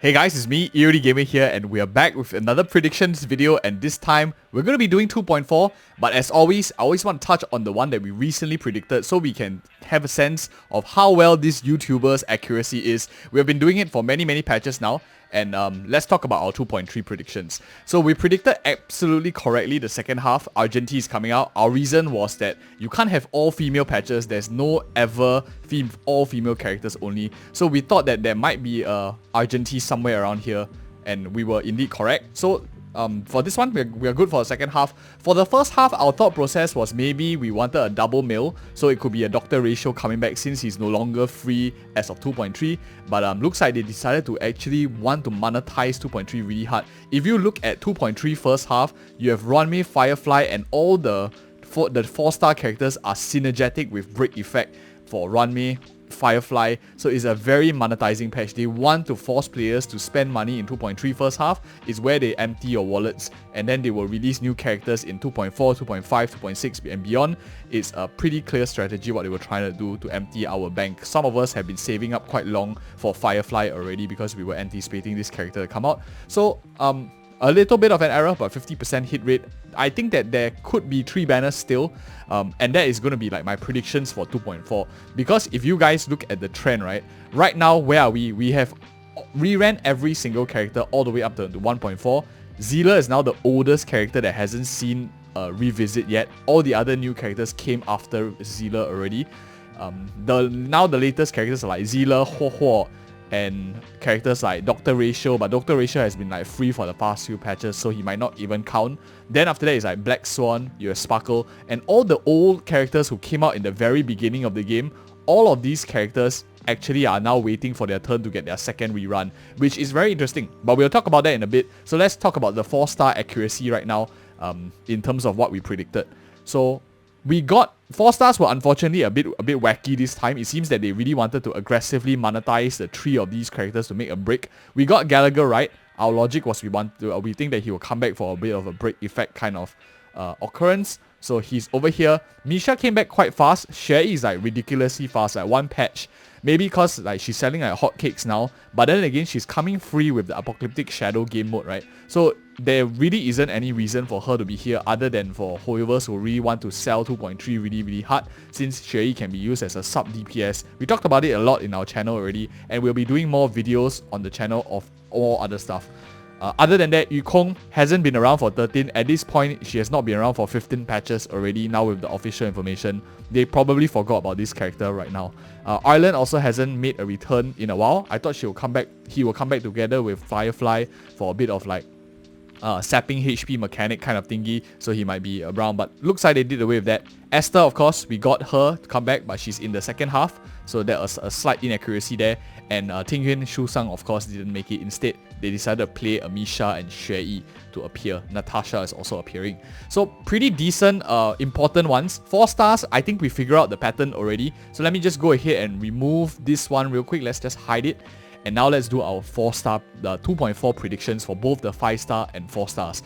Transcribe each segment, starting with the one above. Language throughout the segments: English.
Hey guys, it's me, EODGamer here, and we are back with another predictions video, and this time we're going to be doing 2.4, but as always, I always want to touch on the one that we recently predicted so we can have a sense of how well this YouTuber's accuracy is. We have been doing it for many patches now, and let's talk about our 2.3 predictions. So we predicted absolutely correctly the second half, Argenti is coming out. Our reason was that you can't have all female patches, there's no ever all female characters only. So we thought that there might be a Argenti somewhere around here, and we were indeed correct. So for this one, we're good for the second half. For the first half, our thought process was maybe we wanted a double male, so it could be a doctor ratio coming back since he's no longer free as of 2.3. But looks like they decided to actually want to monetize 2.3 really hard. If you look at 2.3 first half, you have Runway, Firefly, and all the 4-star characters are synergetic with break effect for Runway, Firefly, so it's a very monetizing patch. They want to force players to spend money in 2.3 first half, is where they empty your wallets, and then they will release new characters in 2.4, 2.5, 2.6 and beyond. It's a pretty clear strategy what they were trying to do to empty our bank. Some of us have been saving up quite long for Firefly already because we were anticipating this character to come out. So a little bit of an error, but 50% hit rate. I think that there could be 3 banners still, and that is going to be like my predictions for 2.4. Because if you guys look at the trend, right now, where are we? We have reran every single character all the way up to 1.4. Zila is now the oldest character that hasn't seen a revisit yet. All the other new characters came after Zila already. Now the latest characters are like Zila, Huo, and characters like Doctor Ratio, but Doctor Ratio has been like free for the past few patches, so he might not even count. Then after that is like Black Swan, you have Sparkle, and all the old characters who came out in the very beginning of the game. All of these characters actually are now waiting for their turn to get their second rerun, which is very interesting, but we'll talk about that in a bit. So let's talk about the 4-star accuracy right now, in terms of what we predicted. So we got 4 stars were unfortunately a bit wacky this time. It seems that they really wanted to aggressively monetize the 3 of these characters to make a break. We got Gallagher right. Our logic was we think that he will come back for a bit of a break effect kind of occurrence. So he's over here. Misha came back quite fast. Sherry is like ridiculously fast, like one patch. Maybe because like she's selling like hotcakes now, but then again she's coming free with the Apocalyptic Shadow game mode, right? So there really isn't any reason for her to be here other than for whoever who really want to sell 2.3 really hard, since Sherry can be used as a sub DPS. We talked about it a lot in our channel already, and we'll be doing more videos on the channel of all other stuff. Other than that, Yukong hasn't been around for 13. At this point, she has not been around for 15 patches already. Now with the official information, they probably forgot about this character right now. Ireland also hasn't made a return in a while. I thought he will come back together with Firefly for a bit of like sapping HP mechanic kind of thingy, so he might be around, but looks like they did away with that. Esther, of course, we got her to come back, but she's in the second half, so there was a slight inaccuracy there. And Tingyun Shusang, of course, didn't make it. Instead, they decided to play Amisha and Shui to appear. Natasha is also appearing. So pretty decent, important ones. 4 stars, I think we figured out the pattern already. So let me just go ahead and remove this one real quick. Let's just hide it. And now let's do our 4-star, the 2.4 predictions for both the 5-star and 4 stars.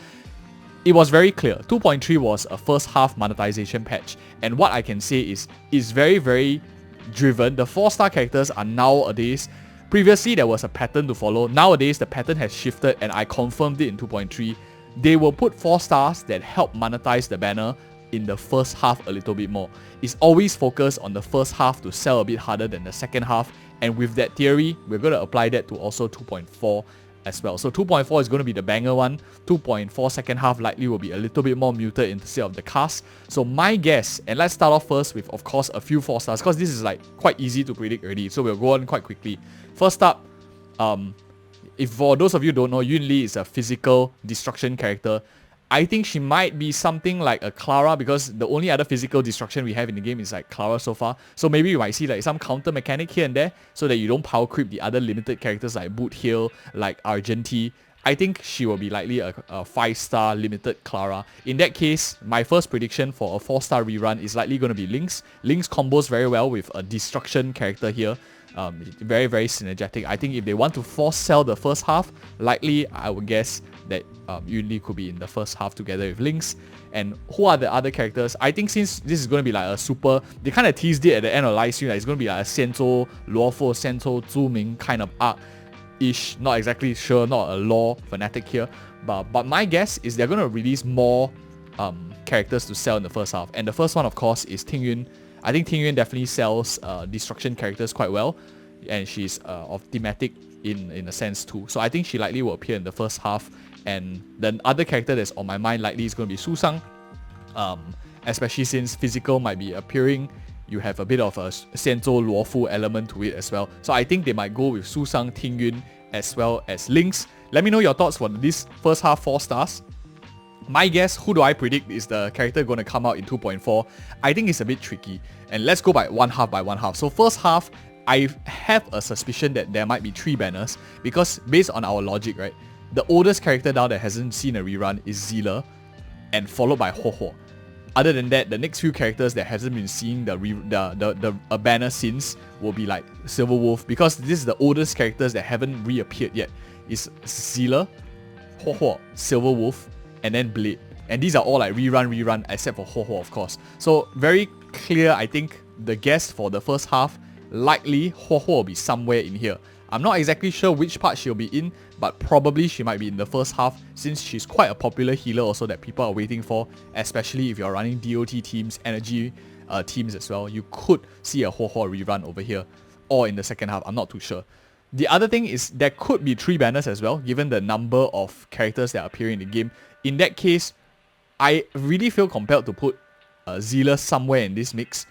It was very clear. 2.3 was a first half monetization patch. And what I can say is very driven. The 4-star characters are nowadays, previously there was a pattern to follow. Nowadays the pattern has shifted, and I confirmed it in 2.3. They will put 4 stars that help monetize the banner in the first half a little bit more. It's always focused on the first half to sell a bit harder than the second half, and with that theory, we're going to apply that to also 2.4 as well. So 2.4 is going to be the banger one. 2.4 second half likely will be a little bit more muted instead of the cast. So my guess, and let's start off first with, of course, a few 4 stars, because this is like quite easy to predict already, so we'll go on quite quickly. First up, if for those of you who don't know, Yunli is a physical destruction character. I think she might be something like a Clara, because the only other physical destruction we have in the game is like Clara so far. So maybe you might see like some counter mechanic here and there, so that you don't power creep the other limited characters like Boot Hill, like Argenti. I think she will be likely a 5-star limited Clara. In that case, my first prediction for a 4-star rerun is likely going to be Lynx. Lynx combos very well with a destruction character here. Very synergetic. I think if they want to force sell the first half, likely I would guess that Yunli could be in the first half together with Lynx. And who are the other characters? I think since this is going to be like a super, they kind of teased it at the end of live stream, like it's going to be like a Senzo Luofo, Senzo Zuming kind of arc. ish, not exactly sure, not a lore fanatic here, but my guess is they're going to release more characters to sell in the first half. And the first one, of course, is Tingyun. I think Tingyun definitely sells destruction characters quite well, and she's of thematic in a sense too. So I think she likely will appear in the first half. And the other character that's on my mind likely is going to be Susang, especially since physical might be appearing. You have a bit of a Senzo Luofu element to it as well. So I think they might go with Susang, Tingyun, as well as Lynx. Let me know your thoughts for this first half 4 stars. My guess, who do I predict is the character going to come out in 2.4? I think it's a bit tricky. And let's go by one half. So first half, I have a suspicion that there might be 3 banners, because based on our logic, right, the oldest character now that hasn't seen a rerun is Zila, and followed by Ho. Other than that, the next few characters that hasn't been seeing the banner since will be like Silver Wolf, because this is the oldest characters that haven't reappeared yet. Is Zila, Ho, Silver Wolf, and then Blade. And these are all like rerun, except for Ho, of course. So very clear, I think, the guess for the first half, likely Ho will be somewhere in here. I'm not exactly sure which part she'll be in, but probably she might be in the first half, since she's quite a popular healer also that people are waiting for, especially if you're running DOT teams, energy teams as well. You could see a Ho rerun over here, or in the second half, I'm not too sure. The other thing is there could be 3 banners as well, given the number of characters that are appearing in the game. In that case, I really feel compelled to put Zila somewhere in this mix,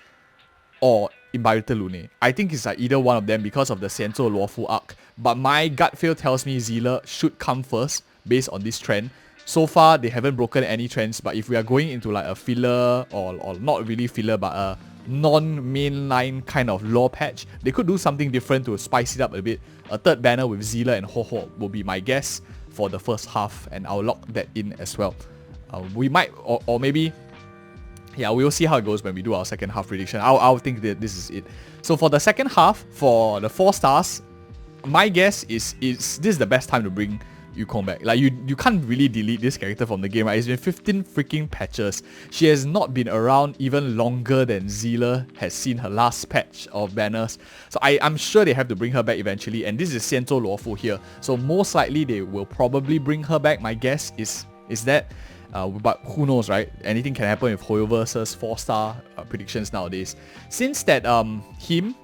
or Imbarita Lune. I think it's like either one of them because of the Senzo Luofu arc. But my gut feel tells me Zila should come first based on this trend. So far, they haven't broken any trends, but if we are going into like a filler, or not really filler, but a non-mainline kind of lore patch, they could do something different to spice it up a bit. A third banner with Zila and Ho will be my guess for the first half, and I'll lock that in as well. We might, or maybe... yeah, we'll see how it goes when we do our second half prediction. I'll think that this is it. So for the second half, for the 4 stars, my guess is this is the best time to bring Yukong back. Like, you can't really delete this character from the game, right? It's been 15 freaking patches. She has not been around even longer than Zila has seen her last patch of banners. So I'm sure they have to bring her back eventually, and this is Senzo Luofu here. So most likely they will probably bring her back. My guess is that. But who knows, right? Anything can happen with Hoyoverse's 4-star predictions nowadays. Since that him,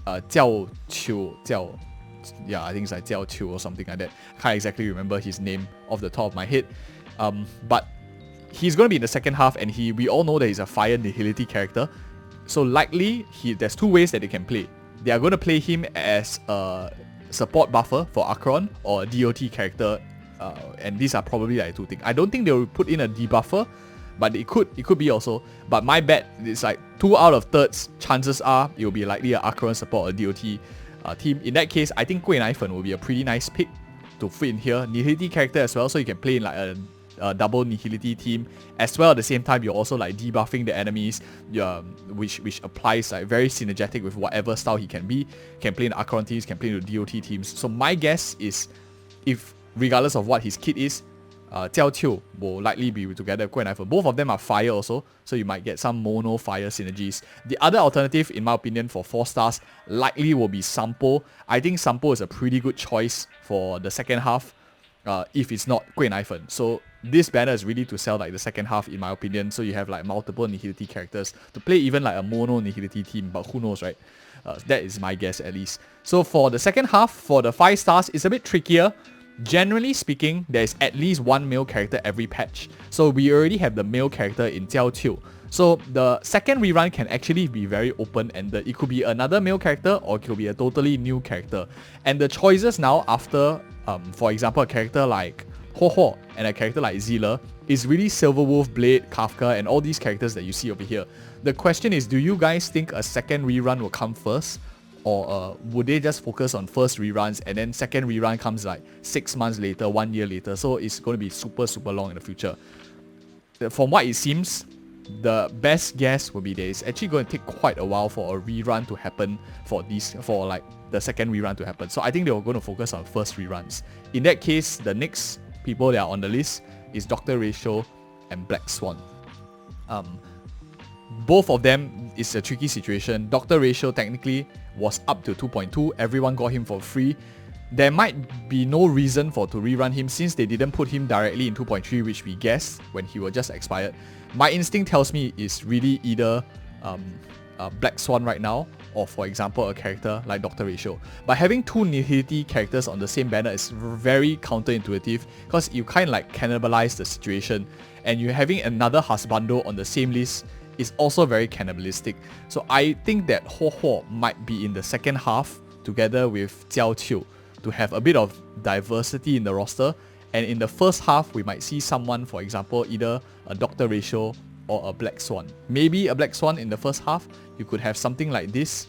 Jiaoqiu, yeah, I think it's like Jiaoqiu or something like that. Can't exactly remember his name off the top of my head. But he's going to be in the second half, and we all know that he's a fire nihility character. So likely, there's 2 ways that they can play. They are going to play him as a support buffer for Akirion, or a DOT character. And these are probably like 2 things. I don't think they will put in a debuffer, but it could be also. But my bet is like 2 out of 3rds. Chances are it will be likely an Akirion support or DOT team. In that case, I think Gui Naifen will be a pretty nice pick to fit in here. Nihility character as well, so you can play in like a double Nihility team. As well, at the same time, you're also like debuffing the enemies, which applies like very synergetic with whatever style he can be. Can play in the Akirion teams, can play in the DOT teams. So my guess is, if regardless of what his kit is, Jiaoqiu will likely be together with Gui Naifen. Both of them are fire also, so you might get some mono fire synergies. The other alternative, in my opinion, for 4 stars, likely will be Sampo. I think Sampo is a pretty good choice for the second half, if it's not Gui Naifen. So this banner is really to sell like the second half, in my opinion, so you have like multiple Nihility characters to play even like a mono Nihility team, but who knows, right? That is my guess at least. So for the second half, for the 5 stars, it's a bit trickier. Generally speaking, there is at least 1 male character every patch. So we already have the male character in Jiaoqiu. So the second rerun can actually be very open-ended. It could be another male character, or it could be a totally new character. And the choices now after, for example, a character like Ho and a character like Zila is really Silverwolf, Blade, Kafka, and all these characters that you see over here. The question is, do you guys think a second rerun will come first? Or would they just focus on first reruns, and then second rerun comes like 6 months later, 1 year later? So it's going to be super long in the future. From what it seems, the best guess would be that it's actually going to take quite a while for a rerun to happen for like the second rerun to happen. So I think they were going to focus on first reruns. In that case, the next people that are on the list is Dr. Ratio and Black Swan. both of them is a tricky situation. Doctor Ratio technically was up to 2.2. Everyone got him for free. There might be no reason to rerun him since they didn't put him directly in 2.3, which we guessed when he was just expired. My instinct tells me it's really either Black Swan right now, or for example a character like Doctor Ratio. But having two Nihility characters on the same banner is very counterintuitive because you kind of like cannibalize the situation, and you having another Husbando on the same list is also very cannibalistic. So I think that Ho Ho might be in the second half together with Jiaoqiu to have a bit of diversity in the roster, and in the first half we might see someone, for example, either a Doctor Ratio or a Black Swan. Maybe a Black Swan in the first half. You could have something like this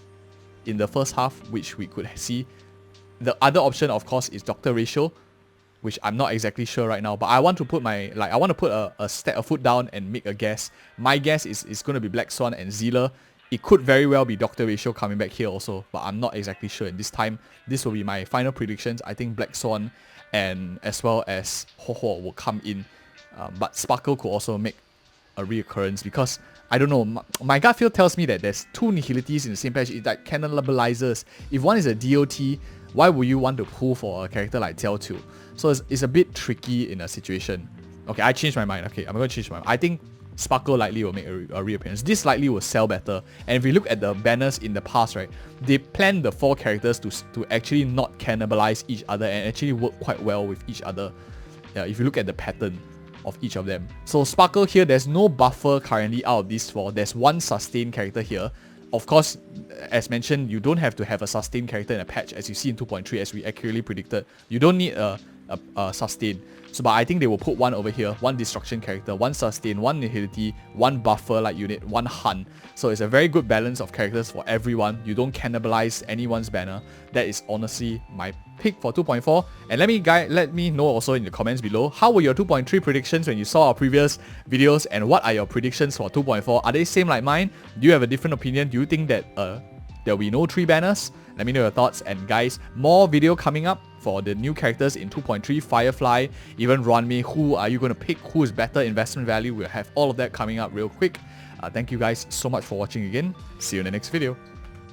in the first half, which we could see. The other option, of course, is Doctor Ratio, which I'm not exactly sure right now, but I want to put a foot down and make a guess. My guess is going to be Black Swan and Zealer. It could very well be Doctor Ratio coming back here also, but I'm not exactly sure. And this time, this will be my final predictions. I think Black Swan and as well as Ho Ho will come in, but Sparkle could also make a reoccurrence because I don't know, my gut feel tells me that there's two Nihilities in the same patch. It like cannibalizers. If one is a DOT, why would you want to pull for a character like Jiaoqiu? So it's a bit tricky in a situation. Okay, I changed my mind. Okay, I'm going to change my mind. I think Sparkle likely will make a reappearance. This likely will sell better. And if we look at the banners in the past, right, they planned the 4 characters to actually not cannibalize each other and actually work quite well with each other. Yeah, if you look at the pattern of each of them. So Sparkle here, there's no buffer currently out of these 4. There's one sustained character here. Of course, as mentioned, you don't have to have a sustained character in a patch, as you see in 2.3, as we accurately predicted. You don't need a sustain. So, but I think they will put one over here, one destruction character, one sustain, one nihility, one buffer like unit, one hunt. So it's a very good balance of characters for everyone. You don't cannibalize anyone's banner. That is honestly my pick for 2.4. And let me know also in the comments below, how were your 2.3 predictions when you saw our previous videos, and what are your predictions for 2.4? Are they same like mine? Do you have a different opinion? Do you think that there'll be no 3 banners? Let me know your thoughts. And guys, more video coming up for the new characters in 2.3, Firefly, even Runmei. Who are you going to pick? Who is better investment value? We'll have all of that coming up real quick. Thank you guys so much for watching again. See you in the next video.